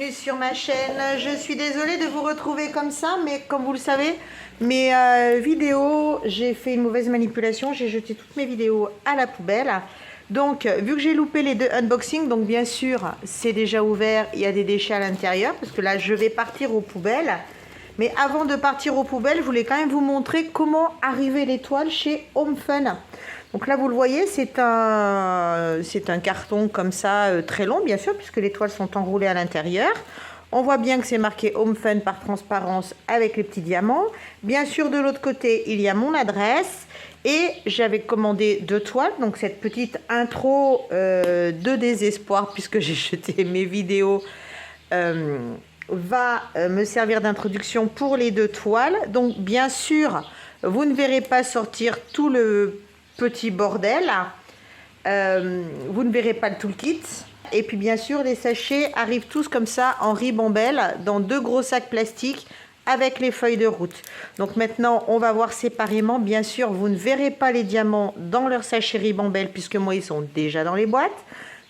bienvenue sur ma chaîne. Je suis désolée de vous retrouver comme ça, mais comme vous le savez, mes vidéos, j'ai fait une mauvaise manipulation, j'ai jeté toutes mes vidéos à la poubelle. Donc, vu que j'ai loupé les deux unboxings, donc bien sûr, c'est déjà ouvert, il y a des déchets à l'intérieur, parce que là, je vais partir aux poubelles. Mais avant de partir aux poubelles, je voulais quand même vous montrer comment arriver l'étoile chez Home Fun. Donc là, vous le voyez, c'est un carton comme ça, très long, bien sûr, puisque les toiles sont enroulées à l'intérieur. On voit bien que c'est marqué Home Fun par transparence avec les petits diamants. Bien sûr, de l'autre côté, il y a mon adresse. Et j'avais commandé 2 toiles, donc cette petite intro de désespoir, puisque j'ai jeté mes vidéos, va me servir d'introduction pour les 2 toiles. Donc bien sûr, vous ne verrez pas sortir tout le petit bordel, vous ne verrez pas tout le kit. Et puis bien sûr, les sachets arrivent tous comme ça en ribambelle dans 2 gros sacs plastiques avec les feuilles de route. Donc maintenant, on va voir séparément. Bien sûr, vous ne verrez pas les diamants dans leur sachet ribambelle puisque moi, ils sont déjà dans les boîtes.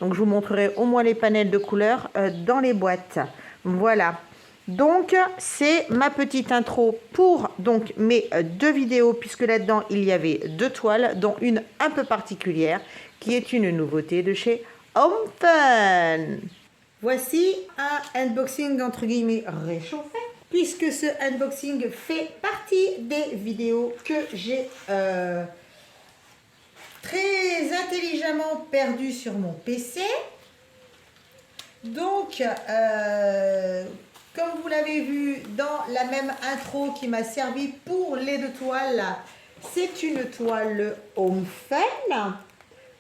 Donc je vous montrerai au moins les panels de couleurs dans les boîtes. Voilà. Donc c'est ma petite intro pour donc mes 2 vidéos, puisque là-dedans il y avait 2 toiles, dont une un peu particulière qui est une nouveauté de chez Home Fun. Voici un unboxing entre guillemets réchauffé, puisque ce unboxing fait partie des vidéos que j'ai très intelligemment perdues sur mon PC. Donc comme vous l'avez vu dans la même intro qui m'a servi pour les 2 toiles, c'est une toile Home Fun.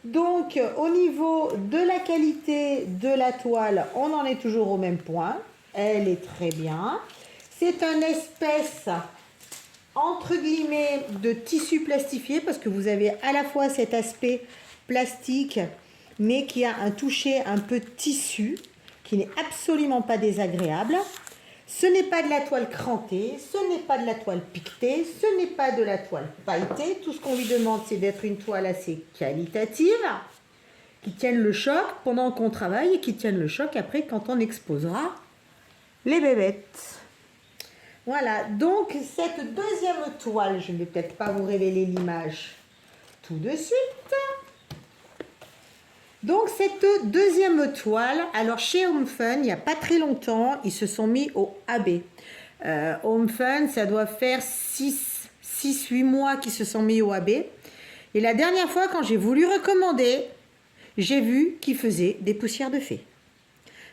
Donc au niveau de la qualité de la toile, on en est toujours au même point. Elle est très bien. C'est un espèce entre guillemets de tissu plastifié, parce que vous avez à la fois cet aspect plastique mais qui a un toucher un peu tissu qui n'est absolument pas désagréable. Ce n'est pas de la toile crantée, ce n'est pas de la toile piquetée, ce n'est pas de la toile pailletée. Tout ce qu'on lui demande, c'est d'être une toile assez qualitative, qui tienne le choc pendant qu'on travaille et qui tienne le choc après quand on exposera les bébêtes. Voilà, donc cette deuxième toile, je ne vais peut-être pas vous révéler l'image tout de suite. Donc cette deuxième toile, alors chez Home Fun, il n'y a pas très longtemps, ils se sont mis au AB. Home Fun, ça doit faire 6-8 mois qu'ils se sont mis au AB. Et la dernière fois, quand j'ai voulu recommander, j'ai vu qu'ils faisaient des poussières de fée.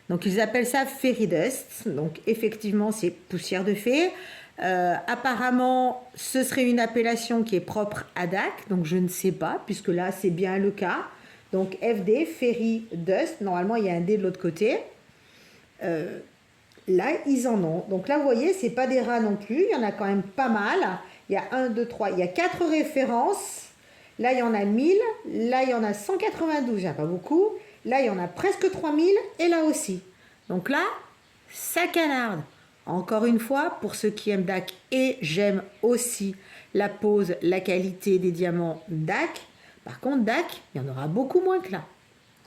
Donc ils appellent ça Fairy Dust. Donc effectivement, c'est poussière de fée. Apparemment, ce serait une appellation qui est propre à DAC. Donc je ne sais pas, puisque là, c'est bien le cas. Donc FD, Fairy Dust, normalement il y a un D de l'autre côté. Là, ils en ont. Donc là, vous voyez, c'est pas des rats non plus, il y en a quand même pas mal. Il y a 1, 2, 3, il y a 4 références. Là, il y en a 1000, là, il y en a 192, il n'y a pas beaucoup. Là, il y en a presque 3000, et là aussi. Donc là, ça canarde. Encore une fois, pour ceux qui aiment DAC, et j'aime aussi la pose, la qualité des diamants DAC. Par contre, DAC, il y en aura beaucoup moins que là.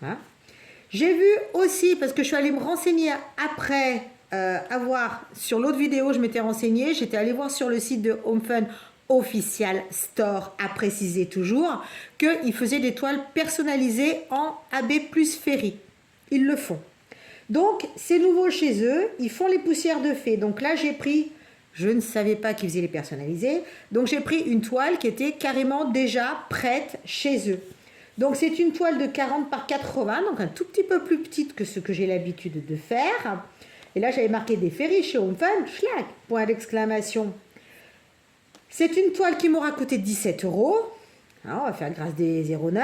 Hein? J'ai vu aussi, parce que je suis allée me renseigner après avoir, sur l'autre vidéo, je m'étais renseignée, j'étais allée voir sur le site de Home Fun Official Store, à préciser toujours, qu'ils faisaient des toiles personnalisées en AB plus Fairy. Ils le font. Donc, c'est nouveau chez eux, ils font les poussières de fée. Donc là, j'ai pris... Je ne savais pas qu'ils faisaient les personnalisés. Donc, j'ai pris une toile qui était carrément déjà prête chez eux. Donc, c'est une toile de 40 par 80, donc un tout petit peu plus petite que ce que j'ai l'habitude de faire. Et là, j'avais marqué des Fairy chez Home Fun, schlag, point d'exclamation. C'est une toile qui m'aura coûté 17 €. Alors, on va faire grâce des 0,9.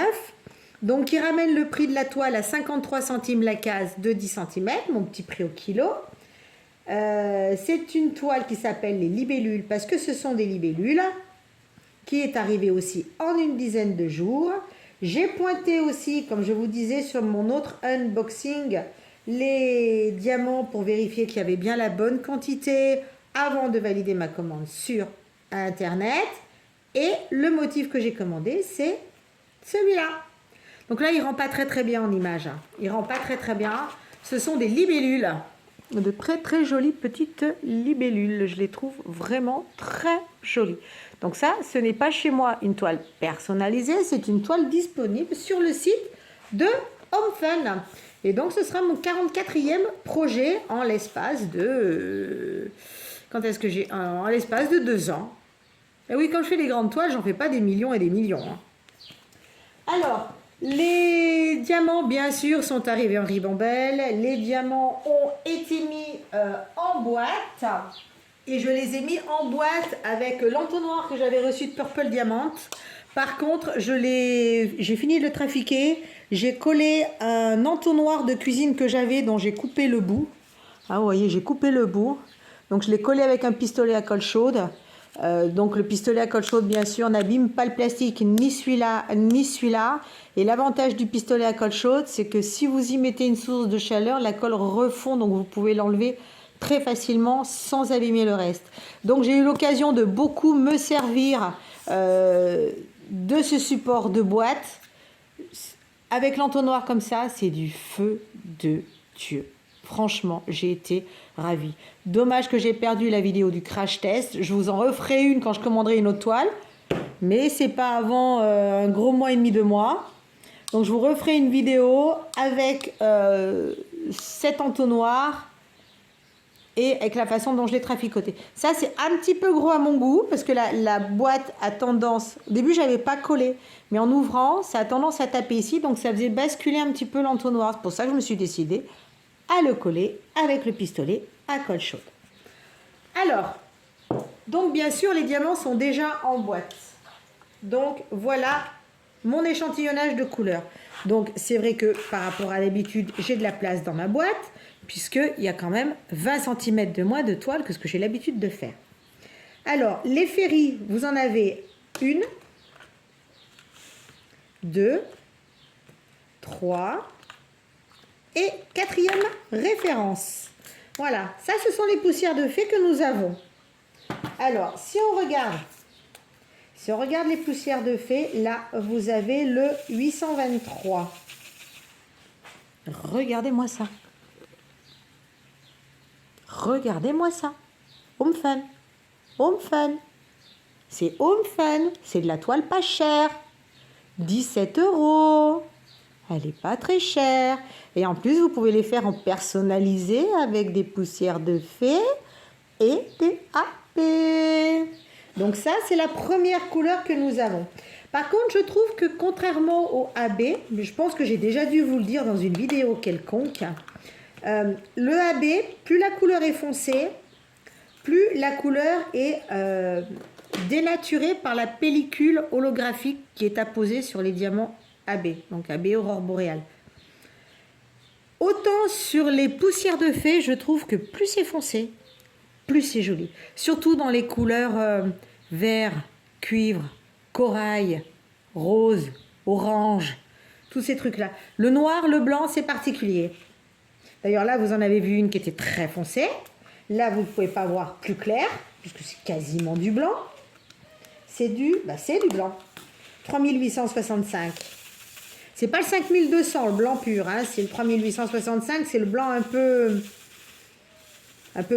Donc, qui ramène le prix de la toile à 53 centimes la case de 10 cm, mon petit prix au kilo. C'est une toile qui s'appelle les libellules, parce que ce sont des libellules, qui est arrivée aussi en une dizaine de jours. J'ai pointé aussi, comme je vous disais sur mon autre unboxing, les diamants pour vérifier qu'il y avait bien la bonne quantité avant de valider ma commande sur internet. Et le motif que j'ai commandé, c'est celui-là. Donc là, il ne rend pas très bien en image. Il ne rend pas très bien. Ce sont des libellules de très jolies petites libellules. Je les trouve vraiment très jolies. Donc ça, ce n'est pas chez moi une toile personnalisée, c'est une toile disponible sur le site de Home Fun. Et donc ce sera mon 44e projet en l'espace de... quand est-ce que j'ai... En l'espace de 2 ans. Et oui, quand je fais les grandes toiles, j'en fais pas des millions et des millions. Hein. Alors, les diamants, bien sûr, sont arrivés en ribambelle. Les diamants ont été mis en boîte. Et je les ai mis en boîte avec l'entonnoir que j'avais reçu de Purple Diamant. Par contre, j'ai fini de le trafiquer. J'ai collé un entonnoir de cuisine que j'avais, dont j'ai coupé le bout. Ah, vous voyez, j'ai coupé le bout. Donc, je l'ai collé avec un pistolet à colle chaude. Donc le pistolet à colle chaude, bien sûr, n'abîme pas le plastique, ni celui-là, ni celui-là. Et l'avantage du pistolet à colle chaude, c'est que si vous y mettez une source de chaleur, la colle refond, donc vous pouvez l'enlever très facilement sans abîmer le reste. Donc j'ai eu l'occasion de beaucoup me servir de ce support de boîte. Avec l'entonnoir comme ça, c'est du feu de Dieu. Franchement, j'ai été ravie. Dommage que j'ai perdu la vidéo du crash test. Je vous en referai une quand je commanderai une autre toile. Mais c'est pas avant un gros mois et demi, 2 mois. Donc je vous referai une vidéo avec cet entonnoir et avec la façon dont je l'ai traficoté. Ça, c'est un petit peu gros à mon goût parce que la boîte a tendance... Au début, je n'avais pas collé. Mais en ouvrant, ça a tendance à taper ici. Donc ça faisait basculer un petit peu l'entonnoir. C'est pour ça que je me suis décidée à le coller avec le pistolet à colle chaude. Alors, donc bien sûr, les diamants sont déjà en boîte. Donc voilà mon échantillonnage de couleurs. Donc c'est vrai que par rapport à l'habitude, j'ai de la place dans ma boîte, puisqu'il y a quand même 20 cm de moins de toile que ce que j'ai l'habitude de faire. Alors, les ferries, vous en avez 1, 2, 3... et 4e référence. Voilà, ça ce sont les poussières de fée que nous avons. Alors, si on regarde les poussières de fée, là vous avez le 823. Regardez-moi ça. Regardez-moi ça. Home Fun. Home Fun. C'est Home Fun. C'est de la toile pas chère. 17 €. Elle n'est pas très chère. Et en plus, vous pouvez les faire en personnalisé avec des poussières de fée et des AP. Donc ça, c'est la première couleur que nous avons. Par contre, je trouve que contrairement au AB, mais je pense que j'ai déjà dû vous le dire dans une vidéo quelconque, le AB, plus la couleur est foncée, plus la couleur est dénaturée par la pellicule holographique qui est apposée sur les diamants AB, donc AB Aurore Boréale. Autant sur les poussières de fée, je trouve que plus c'est foncé, plus c'est joli. Surtout dans les couleurs vert, cuivre, corail, rose, orange, tous ces trucs-là. Le noir, le blanc, c'est particulier. D'ailleurs, là, vous en avez vu une qui était très foncée. Là, vous ne pouvez pas voir plus clair, puisque c'est quasiment du blanc. C'est du blanc. 3865. C'est pas le 5200, le blanc pur, hein, c'est le 3865, c'est le blanc un peu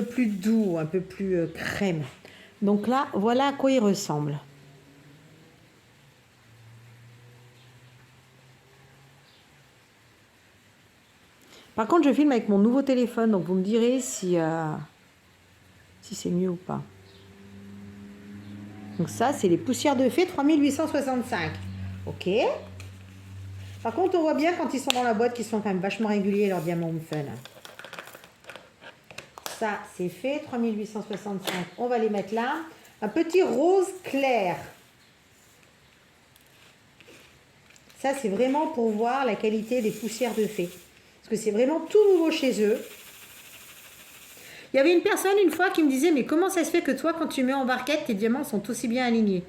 plus doux, un peu plus crème. Donc là, voilà à quoi il ressemble. Par contre, je filme avec mon nouveau téléphone, donc vous me direz si c'est mieux ou pas. Donc ça, c'est les poussières de fée 3865. Ok. Par contre, on voit bien quand ils sont dans la boîte qu'ils sont quand même vachement réguliers, leurs diamants Home Fun. Ça, c'est fait, 3865. On va les mettre là. Un petit rose clair. Ça, c'est vraiment pour voir la qualité des poussières de fée. Parce que c'est vraiment tout nouveau chez eux. Il y avait une personne une fois qui me disait « Mais comment ça se fait que toi, quand tu mets en barquette, tes diamants sont aussi bien alignés ?»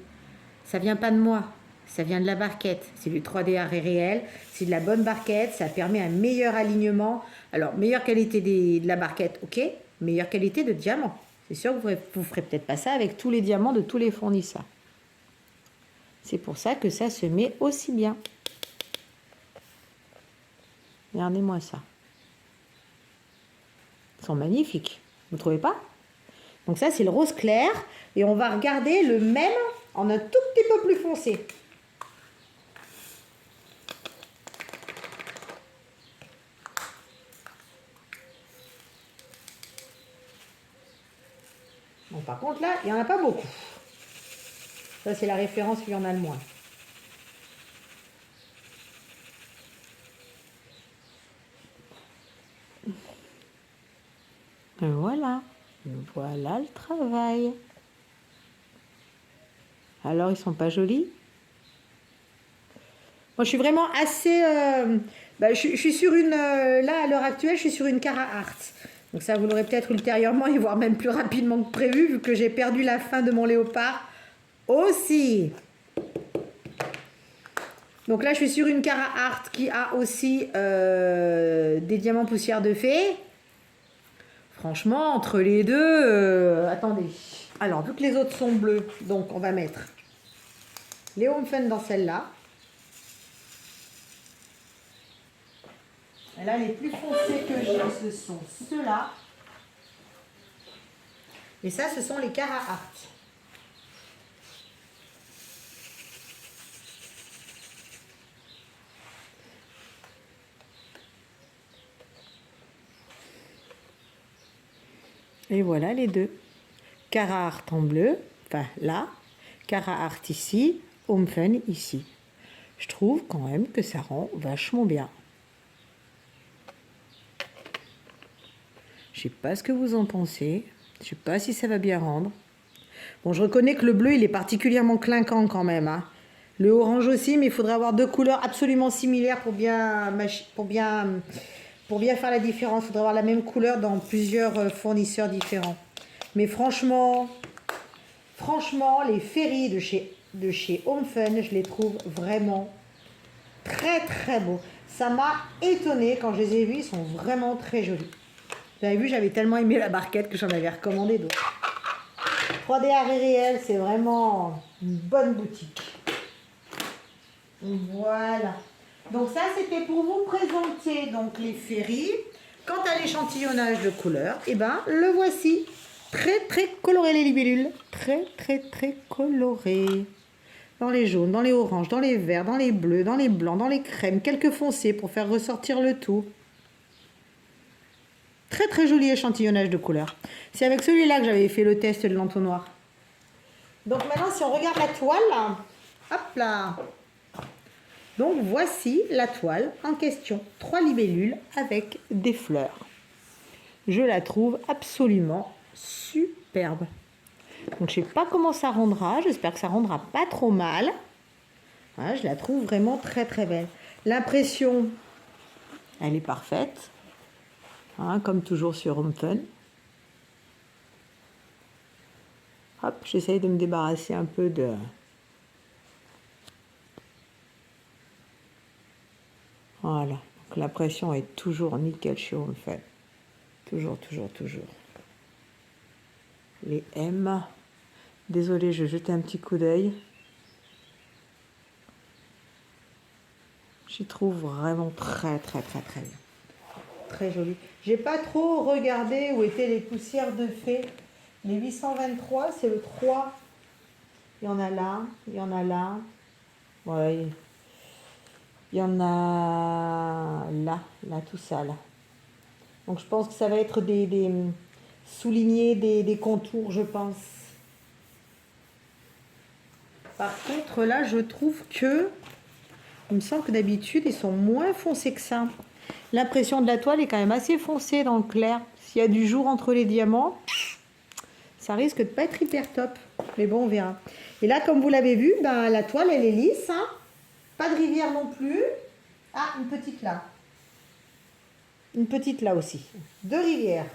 Ça vient pas de moi. Ça vient de la barquette, c'est du 3D arrêt réel, c'est de la bonne barquette, ça permet un meilleur alignement. Alors, meilleure qualité de la barquette, ok, meilleure qualité de diamant. C'est sûr que vous ne ferez peut-être pas ça avec tous les diamants de tous les fournisseurs. C'est pour ça que ça se met aussi bien. Regardez-moi ça. Ils sont magnifiques. Vous ne trouvez pas? Donc ça, c'est le rose clair. Et on va regarder le même en un tout petit peu plus foncé. Bon, par contre, là, il n'y en a pas beaucoup. Ça, c'est la référence où il y en a le moins. Et voilà. Voilà le travail. Alors, ils sont pas jolis? Moi, je suis vraiment assez... je suis sur une... là, à l'heure actuelle, je suis sur une Carhartt. Donc ça, vous l'aurez peut-être ultérieurement, et voire même plus rapidement que prévu, vu que j'ai perdu la fin de mon léopard aussi. Donc là, je suis sur une Carhartt qui a aussi des diamants poussière de fée. Franchement, entre les deux... attendez. Alors, vu que les autres sont bleus, donc on va mettre les Home Fun dans celle-là. Et là, les plus foncés que j'ai, ce sont ceux-là. Et ça, ce sont les Carhartt. Et voilà les deux. Carhartt en bleu, enfin là. Carhartt ici, Home Fun ici. Je trouve quand même que ça rend vachement bien. Je sais pas ce que vous en pensez. Je sais pas si ça va bien rendre. Bon, je reconnais que le bleu, il est particulièrement clinquant quand même. Hein. Le orange aussi, mais il faudrait avoir deux couleurs absolument similaires pour bien faire la différence. Il faudrait avoir la même couleur dans plusieurs fournisseurs différents. Mais franchement, les ferries de chez Home Fun, je les trouve vraiment très très beaux. Ça m'a étonnée quand je les ai vus, ils sont vraiment très jolis. Vous avez vu, j'avais tellement aimé la barquette que j'en avais recommandé d'autres. 3D Arrêt Réel, c'est vraiment une bonne boutique. Voilà. Donc ça, c'était pour vous présenter donc les ferries. Quant à l'échantillonnage de couleurs, eh ben, le voici. Très très coloré les libellules. Très très très coloré. Dans les jaunes, dans les oranges, dans les verts, dans les bleus, dans les blancs, dans les crèmes. Quelques foncés pour faire ressortir le tout. Très très joli échantillonnage de couleurs. C'est avec celui-là que j'avais fait le test de l'entonnoir. Donc maintenant, si on regarde la toile, hop là. Donc voici la toile en question. 3 libellules avec des fleurs. Je la trouve absolument superbe. Donc je ne sais pas comment ça rendra. J'espère que ça rendra pas trop mal. Voilà, je la trouve vraiment très très belle. L'impression, elle est parfaite. Hein, comme toujours sur Home Fun. Hop, j'essaye de me débarrasser un peu de... Voilà, donc l'impression est toujours nickel chez Home Fun. Toujours, toujours, toujours. Les M. Désolée, je vais jeter un petit coup d'œil. J'y trouve vraiment très, très, très, très bien. Très joli. J'ai pas trop regardé où étaient les poussières de fée. Les 823, c'est le 3. Il y en a là, il y en a là. Ouais. Il y en a là, tout ça, là. Donc je pense que ça va être des soulignés, des contours, je pense. Par contre, là, je trouve que... Il me semble que d'habitude, ils sont moins foncés que ça. L'impression de la toile est quand même assez foncée dans le clair. S'il y a du jour entre les diamants, ça risque de pas être hyper top. Mais bon, on verra. Et là, comme vous l'avez vu, ben, la toile, elle est lisse. Hein. Pas de rivière non plus. Ah, une petite là. Une petite là aussi. 2 rivières.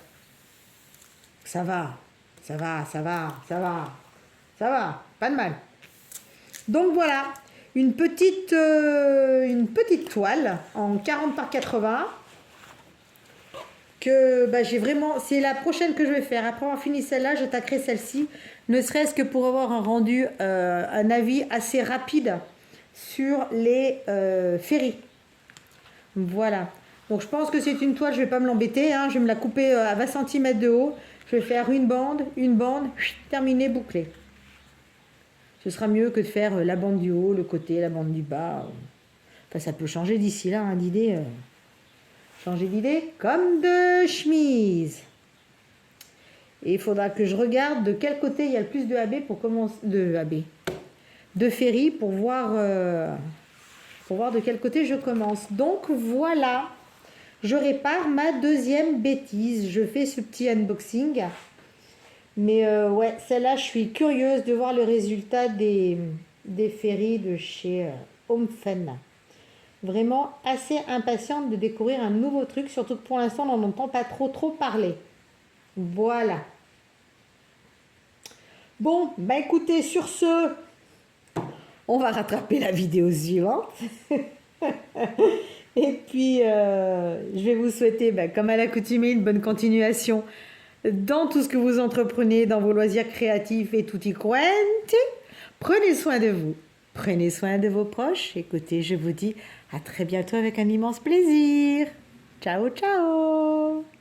Ça va. Ça va, ça va, ça va. Ça va. Pas de mal. Donc voilà. Une petite toile en 40 par 80 que bah, j'ai vraiment, c'est la prochaine que je vais faire. Après avoir fini celle-là, je tâcherai celle-ci, ne serait-ce que pour avoir un rendu, un avis assez rapide sur les ferries. Voilà. Donc je pense que c'est une toile, je vais pas me l'embêter, hein. Je vais me la couper à 20 cm de haut. Je vais faire une bande, terminé, bouclé. Ce sera mieux que de faire la bande du haut, le côté, la bande du bas. Enfin, ça peut changer d'ici là, hein, d'idée. Changer d'idée comme de chemise. Et il faudra que je regarde de quel côté il y a le plus de AB pour commencer. De ferry pour voir de quel côté je commence. Donc voilà, je répare ma deuxième bêtise. Je fais ce petit unboxing. Mais ouais, celle-là, je suis curieuse de voir le résultat des ferries de chez Homefun. Vraiment assez impatiente de découvrir un nouveau truc, surtout que pour l'instant, on n'en entend pas trop parler. Voilà. Bon, bah écoutez, sur ce, on va rattraper la vidéo suivante. Et puis, je vais vous souhaiter, comme à l'accoutumée, une bonne continuation dans tout ce que vous entreprenez, dans vos loisirs créatifs et tutti quanti. Prenez soin de vous, prenez soin de vos proches. Écoutez, je vous dis à très bientôt avec un immense plaisir. Ciao, ciao!